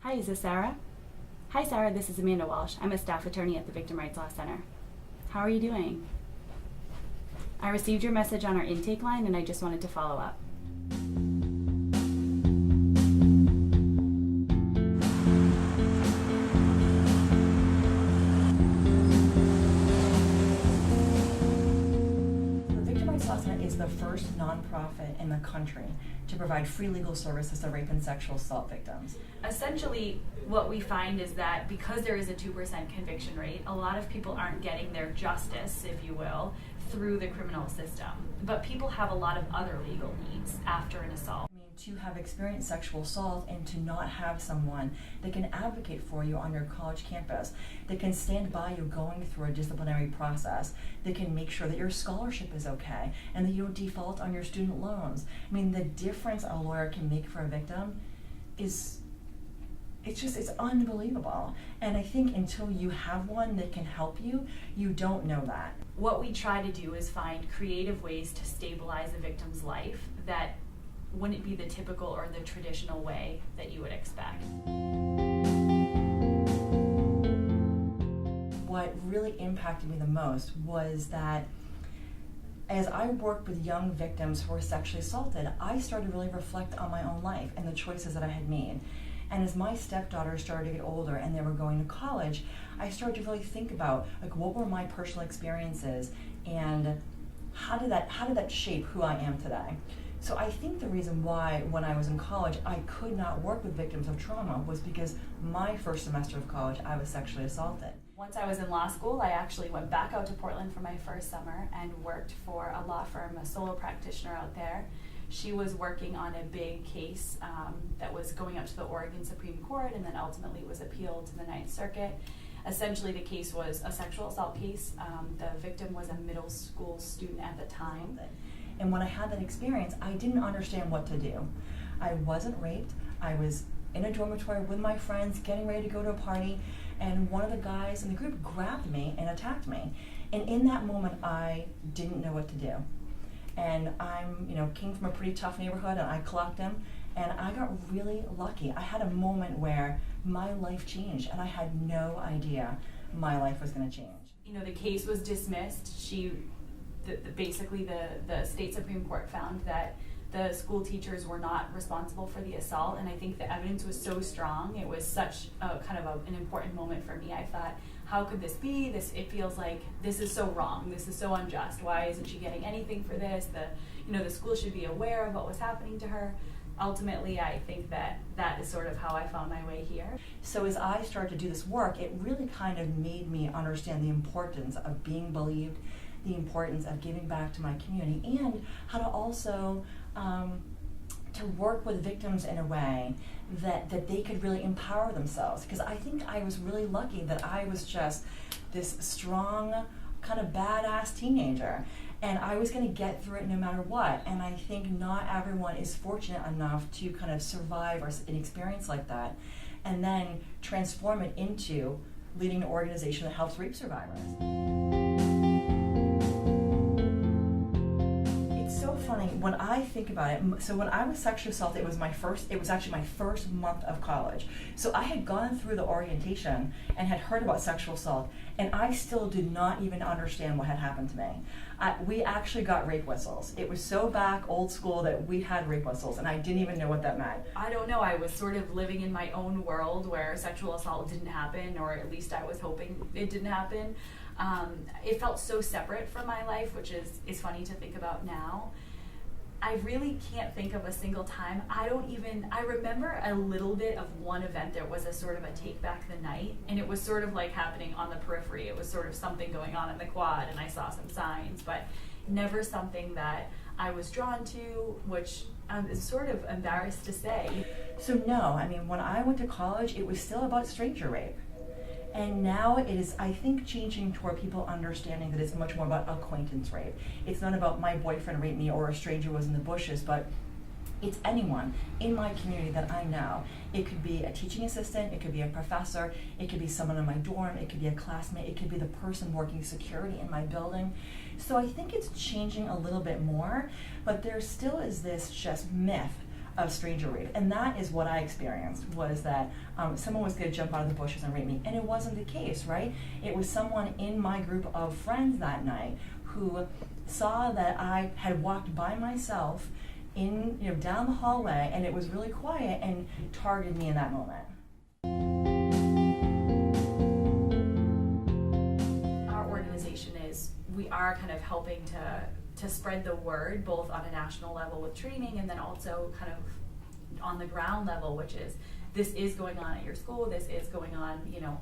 Hi, is this Sarah? Hi, Sarah, this is Amanda Walsh. I'm a staff attorney at the Victim Rights Law Center. How are you doing? I received your message on our intake line and I just wanted to follow up. Is the first nonprofit in the country to provide free legal services to rape and sexual assault victims. Essentially, what we find is that because there is a 2% conviction rate, a lot of people aren't getting their justice, if you will, through the criminal system. But people have a lot of other legal needs after an assault. To have experienced sexual assault and to not have someone that can advocate for you on your college campus, that can stand by you going through a disciplinary process, that can make sure that your scholarship is okay and that you don't default on your student loans. The difference a lawyer can make for a victim is it's unbelievable. And I think until you have one that can help you, you don't know that. What we try to do is find creative ways to stabilize a victim's life that wouldn't be the typical or the traditional way that you would expect. What really impacted me the most was that as I worked with young victims who were sexually assaulted, I started to really reflect on my own life and the choices that I had made. And as my stepdaughters started to get older and they were going to college, I started to really think about what were my personal experiences and how did that shape who I am today. So I think the reason why when I was in college I could not work with victims of trauma was because my first semester of college I was sexually assaulted. Once I was in law school, I actually went back out to Portland for my first summer and worked for a law firm, a solo practitioner out there. She was working on a big case that was going up to the Oregon Supreme Court and then ultimately was appealed to the Ninth Circuit. Essentially, the case was a sexual assault case. The victim was a middle school student at the time. And when I had that experience, I didn't understand what to do. I wasn't raped. I was in a dormitory with my friends, getting ready to go to a party, and one of the guys in the group grabbed me and attacked me. And in that moment, I didn't know what to do. And came from a pretty tough neighborhood, and I clocked him, and I got really lucky. I had a moment where my life changed, and I had no idea my life was going to change. The case was dismissed. Basically the state Supreme Court found that the school teachers were not responsible for the assault, and I think the evidence was so strong. It was such an important moment for me. I thought, how could this be? It feels like this is so wrong. This is so unjust. Why isn't she getting anything for this? The school should be aware of what was happening to her. Ultimately, I think that is sort of how I found my way here. So as I started to do this work, it really kind of made me understand the importance of being believed, the importance of giving back to my community, and how to also to work with victims in a way that they could really empower themselves. Because I think I was really lucky that I was just this strong, kind of badass teenager, and I was going to get through it no matter what. And I think not everyone is fortunate enough to kind of survive an experience like that and then transform it into leading an organization that helps rape survivors. Funny when I think about it. So when I was sexually assaulted, it was actually my first month of college. So I had gone through the orientation and had heard about sexual assault, and I still did not even understand what had happened to me. We actually got rape whistles. It was so back old school that we had rape whistles, and I didn't even know what that meant. I don't know. I was sort of living in my own world where sexual assault didn't happen, or at least I was hoping it didn't happen. It felt so separate from my life, which is funny to think about now. I really can't think of a single time. I remember a little bit of one event. There was a sort of a take back the night, and it was sort of like happening on the periphery. It was sort of something going on in the quad, and I saw some signs, but never something that I was drawn to, which I'm sort of embarrassed to say. So no, when I went to college, it was still about stranger rape. And now it is, I think, changing toward people understanding that it's much more about acquaintance rape. It's not about my boyfriend raped me or a stranger was in the bushes, but it's anyone in my community that I know. It could be a teaching assistant, it could be a professor, it could be someone in my dorm, it could be a classmate, it could be the person working security in my building. So I think it's changing a little bit more, but there still is this just myth of stranger rape. And that is what I experienced, was that someone was going to jump out of the bushes and rape me. And it wasn't the case, right? It was someone in my group of friends that night who saw that I had walked by myself down the hallway, and it was really quiet, and targeted me in that moment. Our organization we are kind of helping to spread the word, both on a national level with training, and then also kind of on the ground level, which is, this is going on at your school, this is going on,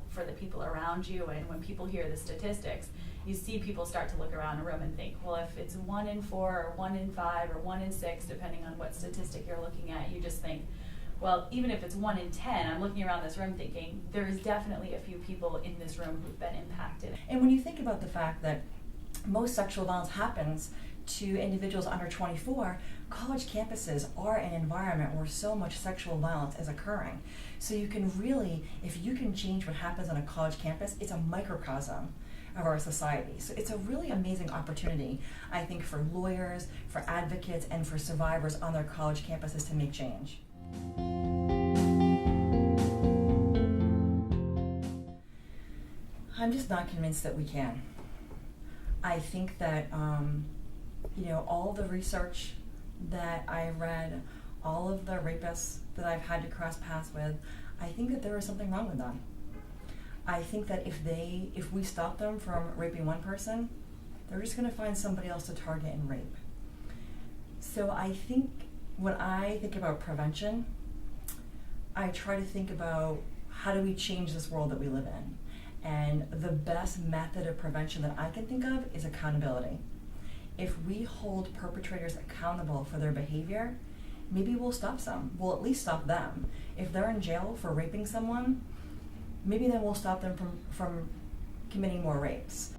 for the people around you. And when people hear the statistics, you see people start to look around a room and think, well, if it's 1 in 4 or 1 in 5 or 1 in 6, depending on what statistic you're looking at, you just think, well, even if it's 1 in 10, I'm looking around this room thinking, there is definitely a few people in this room who've been impacted. And when you think about the fact that most sexual violence happens to individuals under 24, college campuses are an environment where so much sexual violence is occurring. So you can really, if you can change what happens on a college campus, it's a microcosm of our society. So it's a really amazing opportunity, I think, for lawyers, for advocates, and for survivors on their college campuses to make change. I'm just not convinced that we can. I think that all the research that I read, all of the rapists that I've had to cross paths with, I think that there is something wrong with them. I think that if we stop them from raping one person, they're just going to find somebody else to target and rape. So I think when I think about prevention, I try to think about, how do we change this world that we live in? And the best method of prevention that I can think of is accountability. If we hold perpetrators accountable for their behavior, maybe we'll stop some. We'll at least stop them. If they're in jail for raping someone, maybe then we'll stop them from committing more rapes.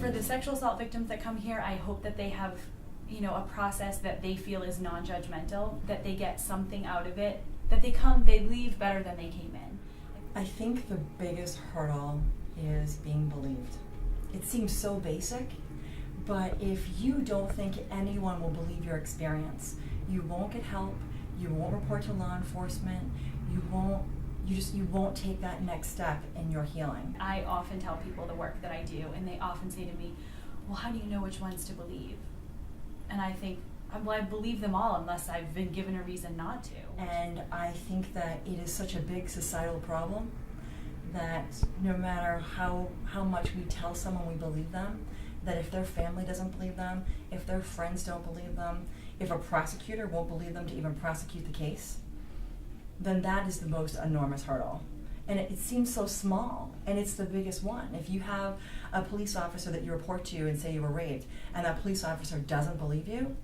For the sexual assault victims that come here, I hope that they have, a process that they feel is non-judgmental, that they get something out of it, that they leave better than they came in. I think the biggest hurdle is being believed. It seems so basic, but if you don't think anyone will believe your experience, you won't get help, you won't report to law enforcement, you won't take that next step in your healing. I often tell people the work that I do, and they often say to me, well, how do you know which ones to believe? And I think, well, I believe them all unless I've been given a reason not to. And I think that it is such a big societal problem that no matter how much we tell someone we believe them, that if their family doesn't believe them, if their friends don't believe them, if a prosecutor won't believe them to even prosecute the case, then that is the most enormous hurdle. And it seems so small, and it's the biggest one. If you have a police officer that you report to and say you were raped, and that police officer doesn't believe you,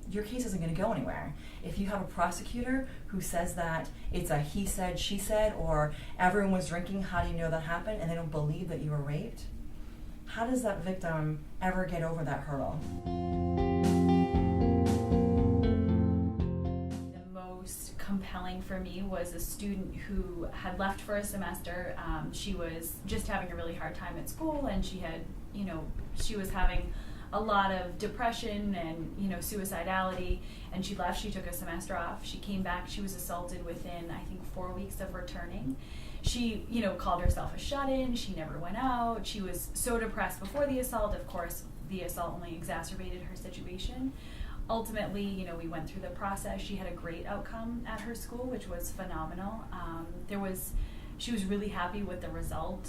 your case isn't going to go anywhere. If you have a prosecutor who says that it's a he said, she said, or everyone was drinking, how do you know that happened, and they don't believe that you were raped, how does that victim ever get over that hurdle? The most compelling for me was a student who had left for a semester. She was just having a really hard time at school, and she had, she was having a lot of depression and suicidality, and she left. She took a semester off. She came back. She was assaulted within, I think, 4 weeks of returning. She called herself a shut-in. She never went out. She was so depressed before the assault. Of course, the assault only exacerbated her situation. Ultimately, we went through the process. She had a great outcome at her school, which was phenomenal. She was really happy with the result.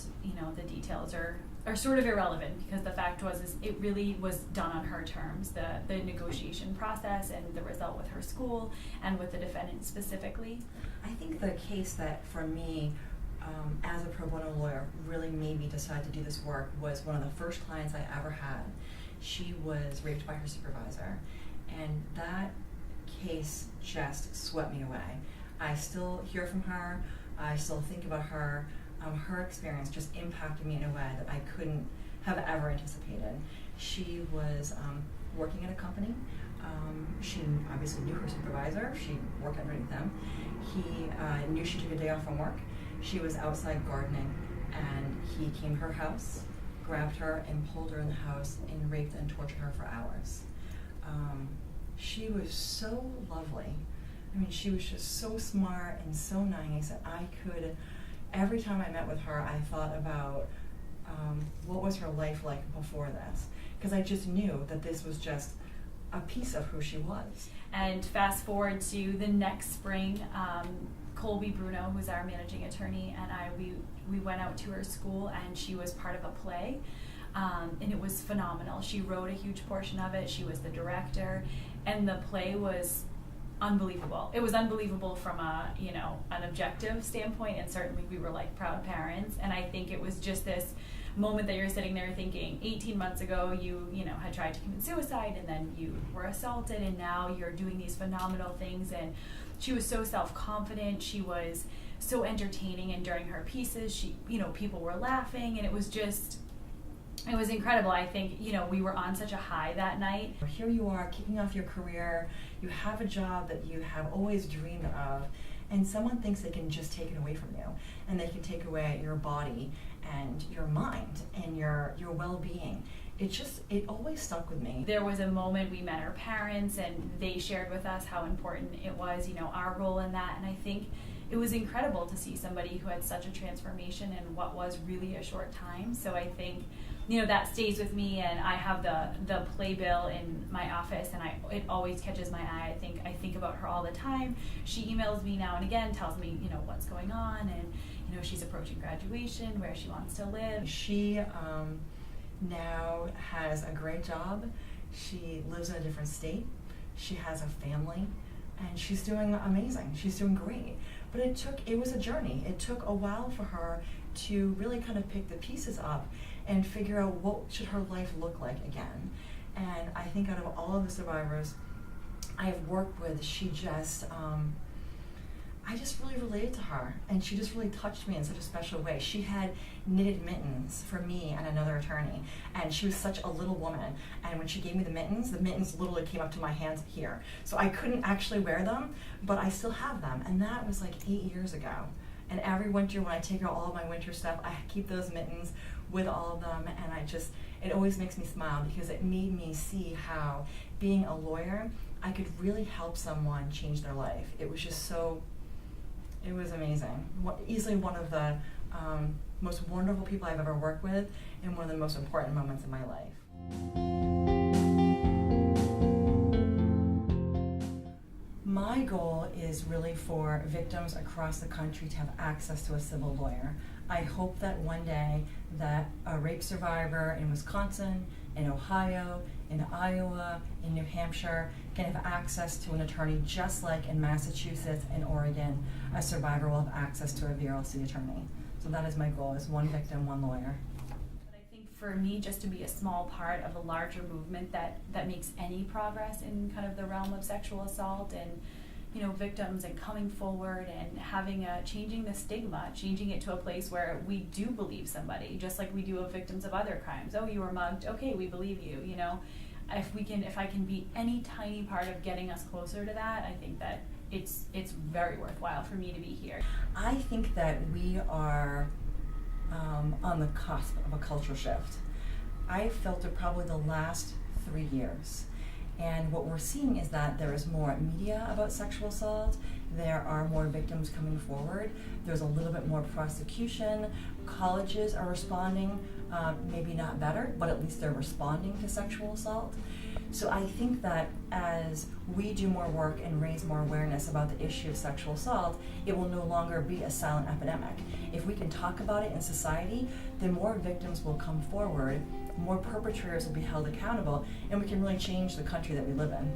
The details are sort of irrelevant, because the fact was it really was done on her terms, the negotiation process and the result with her school and with the defendant specifically. I think the case that, for me, as a pro bono lawyer, really made me decide to do this work was one of the first clients I ever had. She was raped by her supervisor, and that case just swept me away. I still hear from her, I still think about her. Her experience just impacted me in a way that I couldn't have ever anticipated. She was working at a company. She obviously knew her supervisor. She worked underneath them. He knew she took a day off from work. She was outside gardening, and he came to her house, grabbed her, and pulled her in the house and raped and tortured her for hours. she was so lovely. I mean, she was just so smart and so nice. Every time I met with her, I thought about what was her life like before this, because I just knew that this was just a piece of who she was. And fast forward to the next spring, Colby Bruno, who's our managing attorney, and we went out to her school, and she was part of a play, and it was phenomenal. She wrote a huge portion of it. She was the director, and the play was unbelievable. It was unbelievable from an objective standpoint, and certainly we were like proud parents. And I think it was just this moment that you're sitting there thinking, 18 months ago you had tried to commit suicide, and then you were assaulted, and now you're doing these phenomenal things. And she was so self-confident, she was so entertaining, and during her pieces people were laughing, and it was incredible. I think we were on such a high that night. Here you are kicking off your career, you have a job that you have always dreamed of, and someone thinks they can just take it away from you, and they can take away your body and your mind and your well-being. It always stuck with me. There was a moment we met our parents, and they shared with us how important it was, our role in that. And I think it was incredible to see somebody who had such a transformation in what was really a short time. So I think that stays with me, and I have the playbill in my office, and it always catches my eye. I think about her all the time. She emails me now and again, tells me what's going on, and she's approaching graduation, where she wants to live. She now has a great job. She lives in a different state. She has a family, and she's doing amazing. She's doing great. But it was a journey. It took a while for her to really kind of pick the pieces up and figure out what should her life look like again. And I think out of all of the survivors I have worked with, I just really related to her, and she just really touched me in such a special way. She had knitted mittens for me and another attorney, and she was such a little woman, and when she gave me the mittens literally came up to my hands here. So I couldn't actually wear them, but I still have them, and that was like 8 years ago. And every winter when I take out all of my winter stuff, I keep those mittens with all of them, and it always makes me smile, because it made me see how being a lawyer, I could really help someone change their life. It was amazing. Easily one of the most wonderful people I've ever worked with, and one of the most important moments in my life. My goal is really for victims across the country to have access to a civil lawyer. I hope that one day that a rape survivor in Wisconsin, in Ohio, in Iowa, in New Hampshire can have access to an attorney, just like in Massachusetts and Oregon, a survivor will have access to a VRLC attorney. So that is my goal, is one victim, one lawyer. But I think for me, just to be a small part of a larger movement that makes any progress in kind of the realm of sexual assault and victims, and coming forward and changing the stigma, changing it to a place where we do believe somebody, just like we do of victims of other crimes. Oh, you were mugged, okay, we believe you. If I can be any tiny part of getting us closer to that, I think that it's very worthwhile for me to be here. I think that we are on the cusp of a culture shift. I felt it probably the last 3 years. And what we're seeing is that there is more media about sexual assault, there are more victims coming forward, there's a little bit more prosecution, colleges are responding, maybe not better, but at least they're responding to sexual assault. So I think that as we do more work and raise more awareness about the issue of sexual assault, it will no longer be a silent epidemic. If we can talk about it in society, then more victims will come forward, more perpetrators will be held accountable, and we can really change the country that we live in.